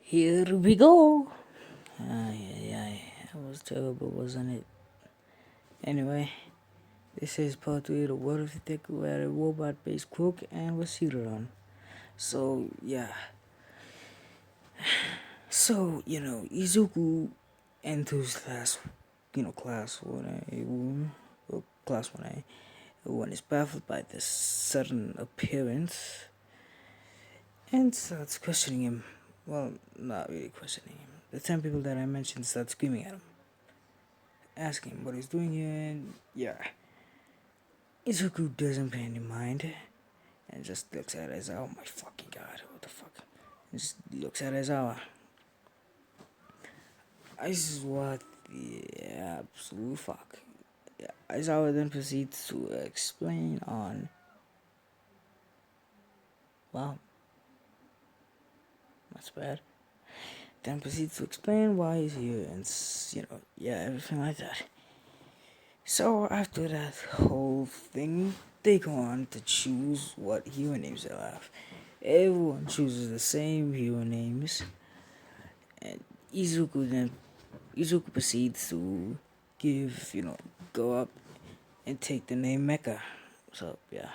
Here we go. That was terrible, wasn't it? Anyway, this is part 3 of the World of the Deku, where a robot-based quirk and was seated on. So, yeah. So, Izuku enters class 1A, class 1A. Everyone is baffled by this sudden appearance and starts questioning him. Well, not really questioning him. The 10 people that I mentioned start screaming at him, asking him what he's doing here, and yeah. Izuku doesn't pay any mind and just looks at Aizawa. Oh my fucking god, what the fuck? And just looks at Aizawa. This is what the absolute fuck. Yeah, Aizawa then proceeds to explain on. Wow, that's bad. Then proceeds to explain why he's here and, everything like that. So after that whole thing, they go on to choose what hero names they'll have. Everyone chooses the same hero names, and Izuku proceeds to go up and take the name Mecha. So yeah.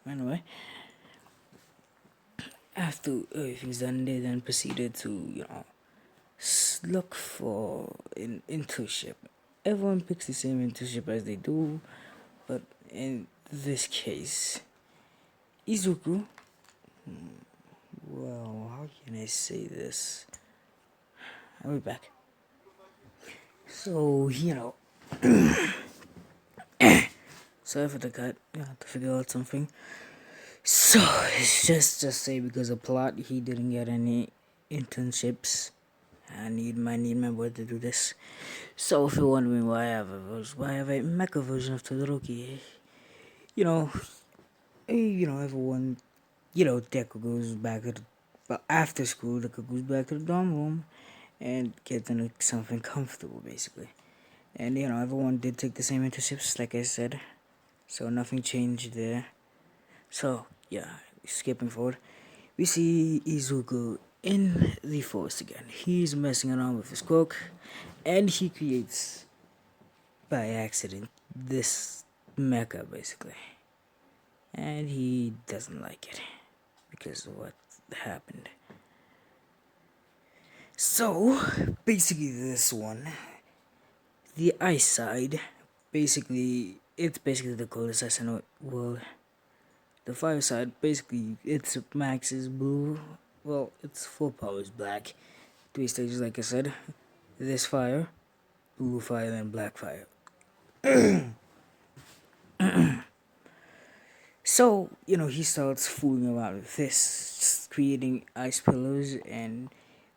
Anyway, after everything's done, they then proceeded to look for an internship. Everyone picks the same internship as they do, but in this case, Izuku. Well, how can I say this? I'll be back. So, sorry for the cut. I have to figure out something. So, it's just say because of plot, he didn't get any internships. I need my boy to do this. So, if you're wondering why I have a mecha version of Todoroki, everyone, Deku goes back to after school, Deku goes back to the dorm room and gets into something comfortable, basically. And, everyone did take the same internships, like I said. So, nothing changed there. So, yeah, skipping forward, we see Izuku in the forest again. He's messing around with his quirk, and he creates, by accident, this mecha, basically. And he doesn't like it, because of what happened. So, basically this one, the ice side, it's basically the coldest ice in the world. The fire side, basically, its max is blue. Well, its full power is black. 3 stages, like I said. This fire, blue fire, then black fire. So, he starts fooling around with this, just creating ice pillars and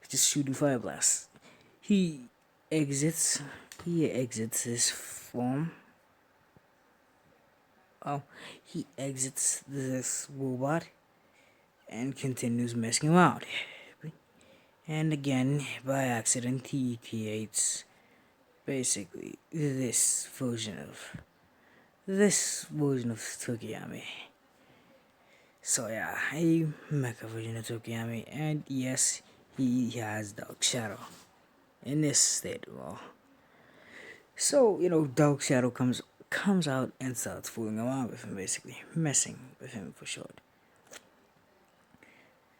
just shooting fire blasts. He exits this form. Oh, he exits this robot and continues messing around. And again, by accident, he creates basically this version of Tokiyami. So yeah, a mecha version of Tokiyami, and yes, he has Dark Shadow in this state. Well, so Dark Shadow comes out and starts fooling around with him, basically messing with him for short.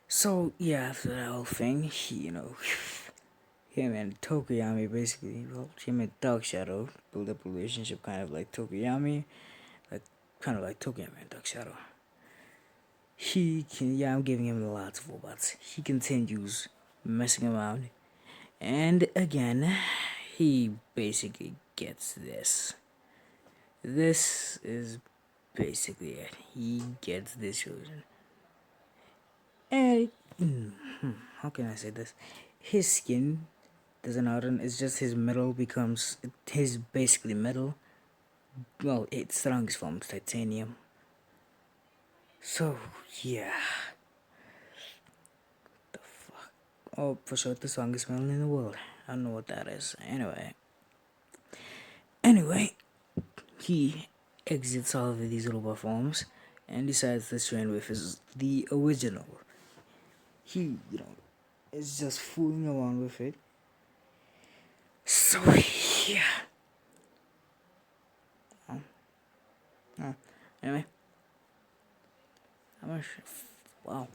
So yeah, after that whole thing, him and Tokiyami basically, him and Dark Shadow build up a relationship kind of like Tokiyami, and Dark Shadow. I'm giving him lots of robots. He continues messing around, and again, he basically gets this. This is basically it. He gets this version. And, how can I say this? His skin doesn't harden, it's just his metal becomes, his basically metal. Well, its strongest form is titanium. So, yeah. The fuck? Oh, for sure, the strongest metal in the world. I don't know what that is. Anyway, he exits all of these robot forms and decides to train with the original. He, is just fooling around with it. So, yeah. Anyway, I'm not sure. Wow.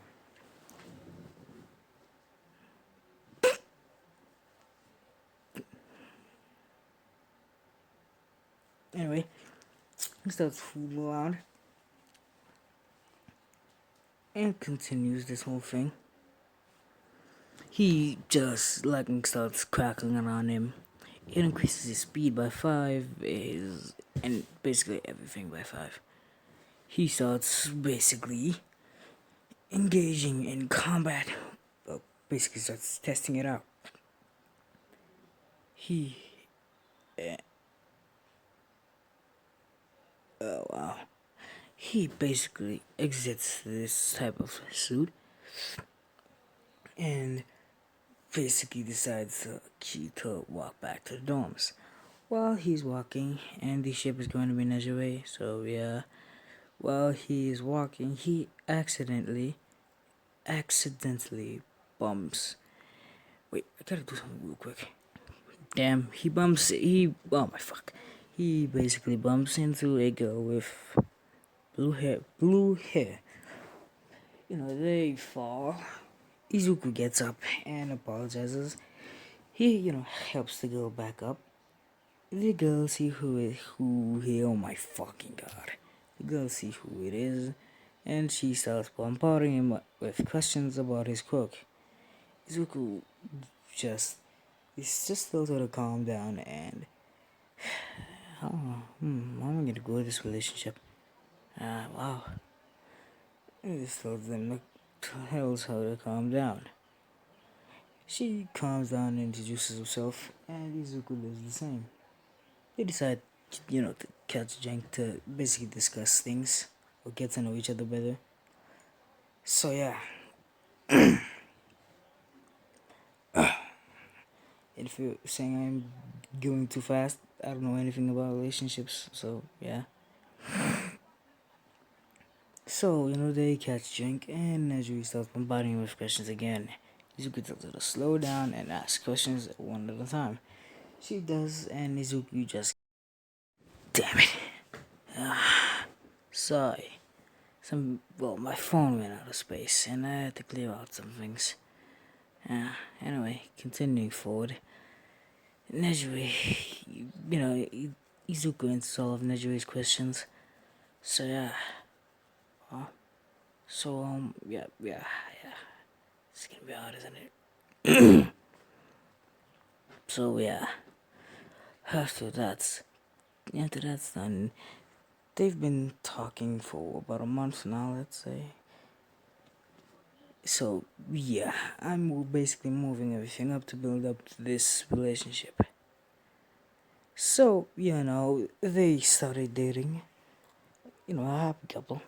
Anyway, he starts fooling around and continues this whole thing. He just starts crackling around him. It increases his speed by 5, and basically everything by 5. He starts basically engaging in combat. Basically starts testing it out. He, oh wow. He basically exits this type of suit and basically decides to walk back to the dorms. While he's walking, and the ship is going to be Nejue, so yeah. While he is walking, he accidentally bumps. Wait, I gotta do something real quick. Damn, oh my fuck. He basically bumps into a girl with blue hair. They fall. Izuku gets up and apologizes. He, helps the girl back up. The girl see who he, oh my fucking god. The girl see who it is, and she starts bombarding him with questions about his quirk. Izuku just, he's just tells her to calm down and, how am I gonna go with this relationship? Wow. He just tells them, tells her to calm down. She calms down and introduces herself, and Izuku does the same. They decide, to catch Jank to basically discuss things or get to know each other better. So yeah. If you're saying I'm going too fast, I don't know anything about relationships, so yeah. So, they catch Jink, and Nejui starts bombarding him with questions again. Izuku tells her to slow down and ask questions one at a time. She does, and Izuku just... Damn it. Sorry. My phone ran out of space, and I had to clear out some things. Anyway, continuing forward. Nejui, Izuku answers all of Nejui's questions. So yeah. Yeah. It's gonna be hard, isn't it? So yeah. After that's done, they've been talking for about a month now, let's say. So yeah, I'm basically moving everything up to build up to this relationship. So, they started dating. A happy couple.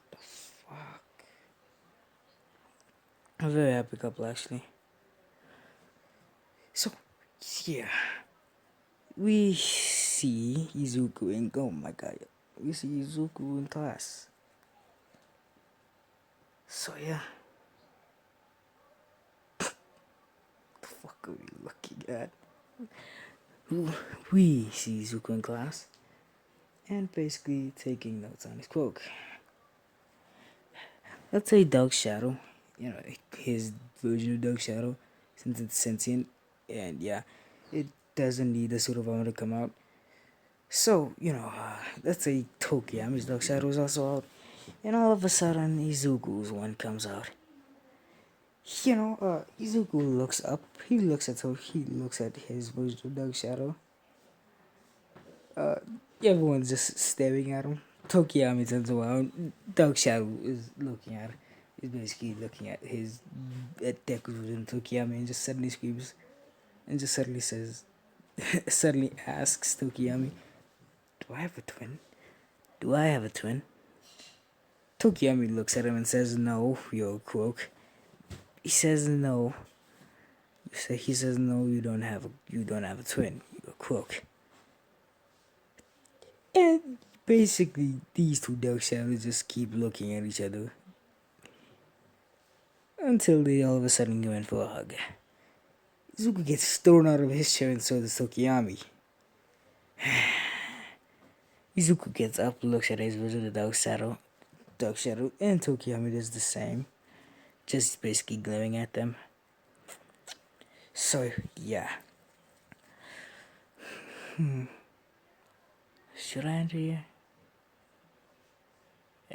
The fuck? A very happy couple, actually. So, yeah. We see Izuku in, oh my god. We see Izuku in class. So, yeah. The fuck are we looking at? We see Izuku in class. And basically taking notes on his quirk. Let's say Dark Shadow. His version of Dark Shadow. Since it's sentient. And yeah, it doesn't need the suit of armor to come out. So, let's say Tokiyami's Dark Shadow is also out. And all of a sudden, Izuku's one comes out. Izuku looks up. He looks at his version of Dark Shadow. Everyone's just staring at him. Tokiyami turns around. Dark Shadow is looking at him. He's basically looking at his deku version of Tokiyami and just suddenly screams. And just suddenly says, suddenly asks Tokiyami, "Do I have a twin? Do I have a twin?" Tokiyami looks at him and says, "No, you're a quirk." He says, "No." He says, "No, you don't have a twin. You're a quirk." And Basically, these two dark shadows just keep looking at each other until they all of a sudden go in for a hug. Izuku gets thrown out of his chair and so does Tokiyami. Izuku gets up, looks at his version of the dark shadow, and Tokiyami does the same, just basically glaring at them. So yeah, should I enter here?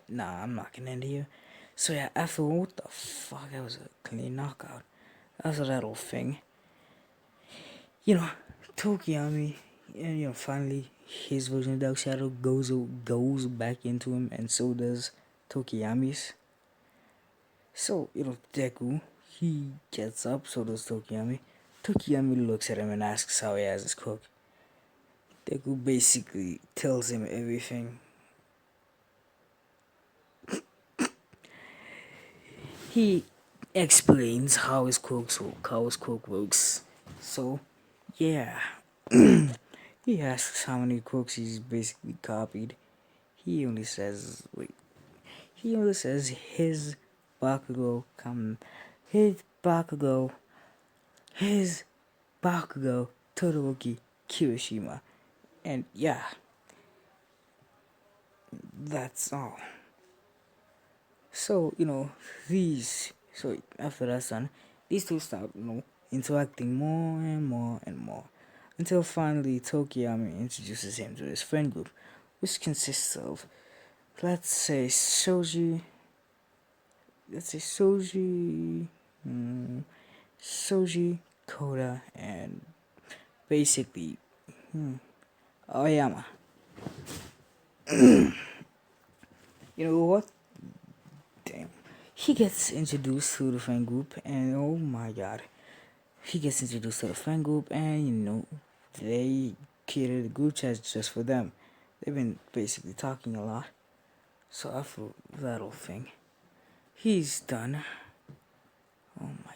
Nah, I'm not gonna enter here. So yeah, after what the fuck, that was a clean knockout. That was that whole thing. You know, Tokiyami, and finally his version of Dark Shadow goes back into him, and so does Tokiyami's. So Deku, he gets up, so does Tokiyami. Tokiyami looks at him and asks how he has his cook. Deku basically tells him everything. He explains how his cook works. So, yeah. He asks how many cooks he's basically copied. He only says, his Bakugo come, his Bakugo Todoroki Kirishima. And yeah, that's all. So, after that's done, these two start, interacting more and more and more. Until finally Tokiyami introduces him to his friend group, which consists of, let's say, Soji, Koda, and basically, Aoyama. You know what? Damn. He gets introduced to the friend group, and oh my god. He gets introduced to the friend group, and they created a group chat just for them. They've been basically talking a lot. So after that whole thing, he's done. Oh my.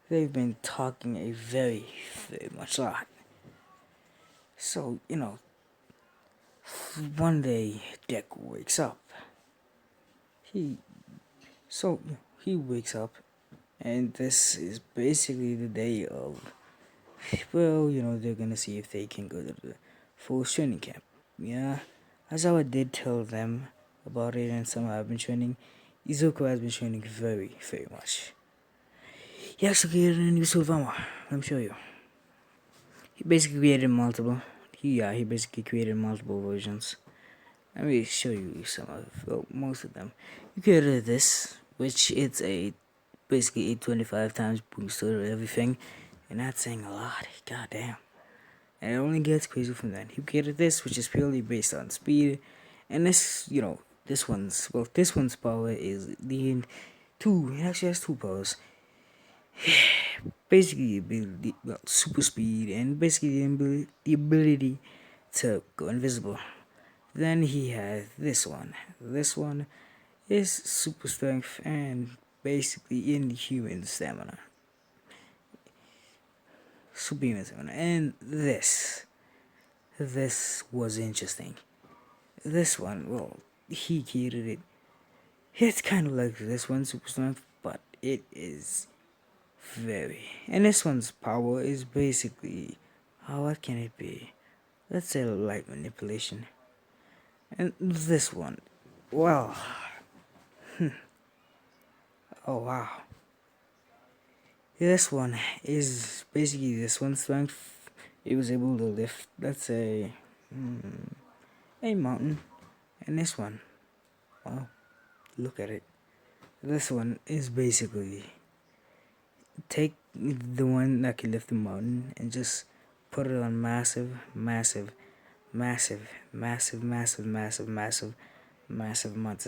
They've been talking a very, very much lot. So, one day Deku wakes up. He he wakes up, and this is basically the day of, well, they're gonna see if they can go to the full training camp. Yeah, as I did tell them about it, and somehow I've been training. Izuku has been training very, very much. He actually created a new suit of armor. Let me show you. He basically created multiple. He basically created multiple versions. Let me show you some of, well, most of them. He created this, which it's basically a 25 times booster or everything, and that's saying a lot. God damn. And it only gets crazy from that. He created this, which is purely based on speed, and this one's power is the two. It actually has two powers. Basically, super speed, and basically the ability to go invisible. Then he has this one. This one is super strength and basically inhuman stamina. Superhuman stamina. And this was interesting. This one, well, he created it. It's kind of like this one, super strength, but it is very. And this one's power is basically, what can it be? Let's say light manipulation. And this one, well, oh wow. This one is basically this one's strength. It was able to lift, let's say, a mountain. And this one, well, look at it. This one is basically take the one that can lift the mountain and just put it on massive amounts of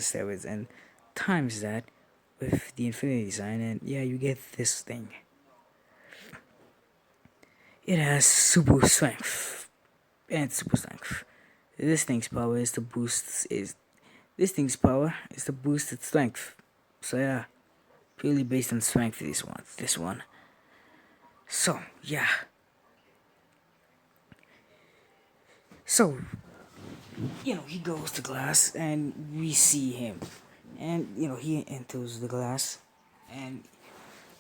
steroids and times that with the infinity sign, and yeah, you get this thing. It has super strength and super strength. This thing's power is to boost its strength. So yeah, purely based on strength. This one. So yeah. So, he goes to class and we see him. And, he enters the class and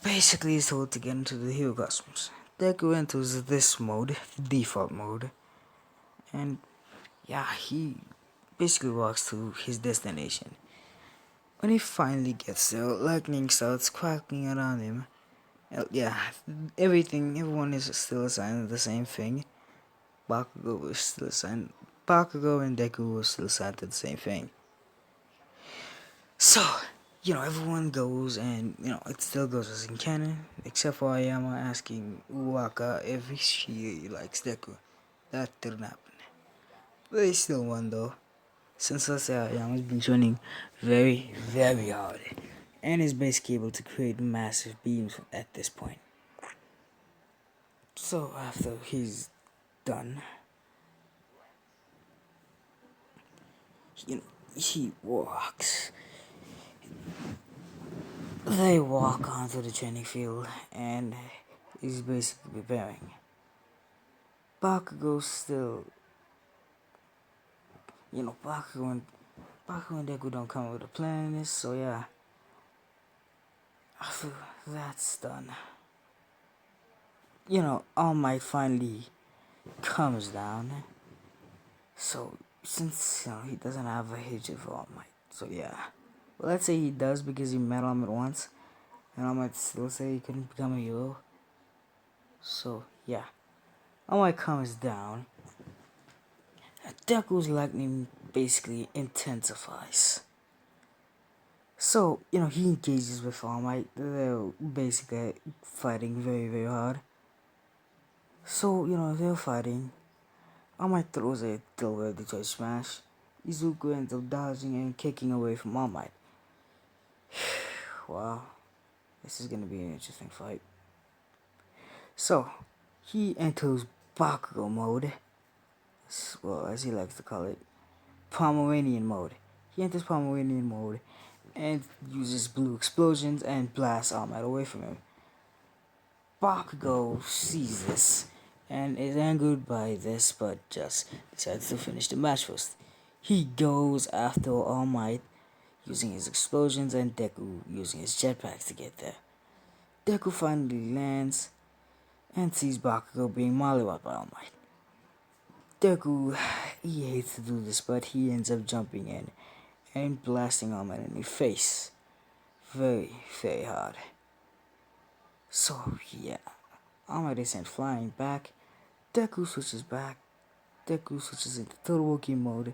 basically is told to get into the hero costumes. Deku enters this mode, default mode, and yeah, he basically walks to his destination. When he finally gets there, lightning starts cracking around him. Yeah, everyone is still assigned the same thing. Bakugo was still assigned. Bakugo and Deku were still assigned to the same thing. So, everyone goes and, it still goes as in canon, except for Ayama asking Uwaka if she likes Deku. That didn't happen. But they still won though, since let's say Ayama's been training very, very hard, and is basically able to create massive beams at this point. So after he's done, he walks. They walk onto the training field, and he's basically preparing. Bakugo still, Bakugo and Deku don't come with a plan in this, so yeah. After that's done, All Might finally comes down. So since he doesn't have a hatred for All Might, so yeah. Well, let's say he does because he met All Might once, and All Might still say he couldn't become a hero. So yeah, All Might comes down. Deku's lightning basically intensifies. So, he engages with All Might. They're basically fighting very, very hard. So, they're fighting. All Might throws a Dilbert Detroit Smash. Izuku ends up dodging and kicking away from All Might. Wow, this is gonna be an interesting fight. So, he enters Bakugo mode. Well, as he likes to call it, Pomeranian mode. He enters Pomeranian mode and uses blue explosions and blasts All Might away from him. Bakugo sees this and is angered by this, but just decides to finish the match first. He goes after All Might using his explosions and Deku using his jetpacks to get there. Deku finally lands and sees Bakugo being mollywopped by All Might. Deku, he hates to do this, but he ends up jumping in and blasting All Might in the face. Very, very hard. So, yeah. All Might is sent flying back. Deku switches back. Deku switches into Total Wookiee mode,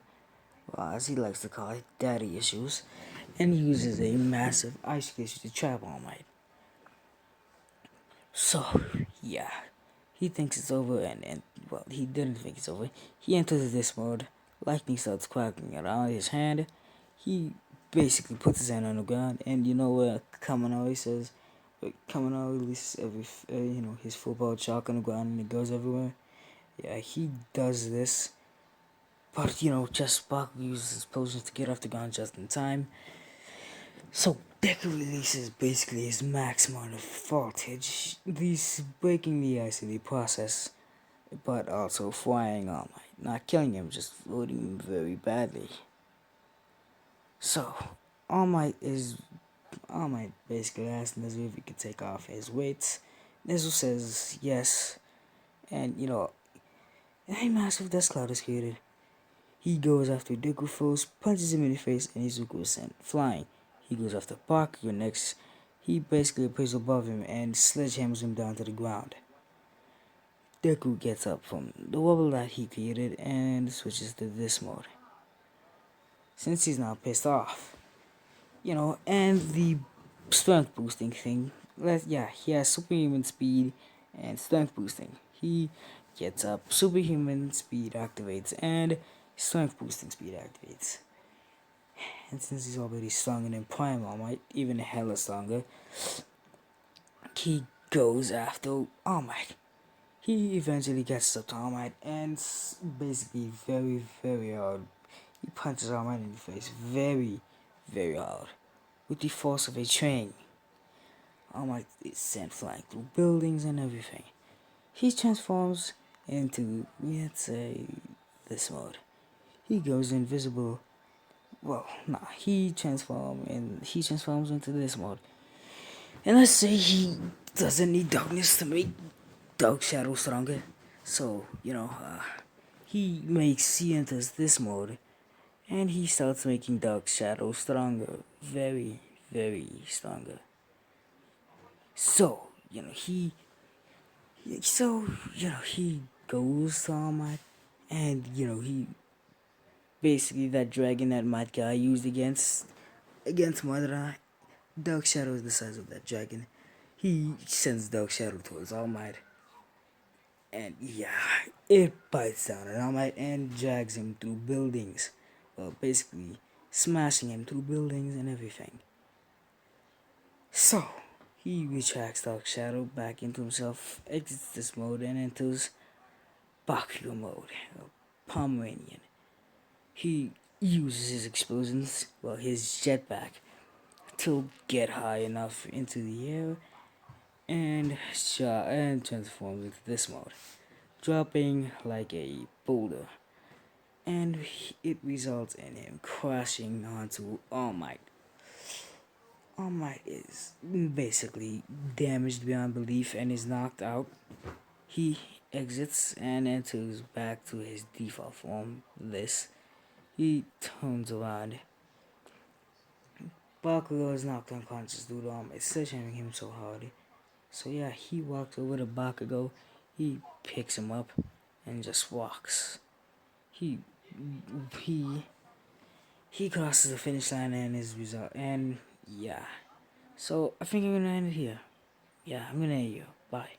well, as he likes to call it, daddy issues, and uses a massive ice glacier to trap All Might. So, yeah. He thinks it's over, and well, he didn't think it's over. He enters this mode. Lightning starts cracking around his hand. He basically puts his hand on the ground, and you know what Kaminari says? Kaminari releases his full power chalk on the ground and it goes everywhere. Yeah, he does this. But, just Baku uses his potions to get off the ground just in time. So, Deku releases basically his max amount of voltage. These breaking the ice in the process, but also frying All Might. Not killing him, just floating him very badly. So, All Might basically asks Nezu if he could take off his weights. Nezu says yes, and a massive dust cloud is created. He goes after Deku first, punches him in the face, and Izuku is sent flying. He goes after Bakugo next. He basically appears above him and sledgehammers him down to the ground. Deku gets up from the wobble that he created and switches to this mode. Since he's now pissed off, and the strength boosting thing. He has superhuman speed and strength boosting. He gets up, superhuman speed activates, and strength boosting speed activates. And since he's already stronger than Prime All Might, even hella stronger, he goes after All Might. He eventually gets up to All Might and basically very, very hard. He punches All Might in the face very, very hard with the force of a train. All Might is sent flying through buildings and everything. He transforms into, let's say, this mode. He goes invisible. Well, nah, he transforms into this mode. And let's say he doesn't need darkness to make Dark Shadow stronger. So, he enters this mode and he starts making Dark Shadow stronger. Very, very stronger. So, he goes to All Might and, he basically that dragon that Might guy used against Madara. Dark Shadow is the size of that dragon. He sends Dark Shadow towards All Might. And yeah, it bites down on All Might and drags him through buildings. Well, basically, smashing him through buildings and everything. So, he retracts Dark Shadow back into himself, exits this mode, and enters Bakugo mode, Pomeranian. He uses his explosions, his jetpack, to get high enough into the air and transforms into this mode, dropping like a boulder. And it results in him crashing onto All Might. All Might is basically damaged beyond belief and is knocked out. He exits and enters back to his default form, this. He turns around. Bakugo is knocked unconscious due to All Might sledgehammering him so hard. So yeah, he walks over to Bakugo. He picks him up and just walks. He he he crosses the finish line and his result. And yeah, so I think I'm gonna end it here. Yeah, I'm gonna end it here. Bye.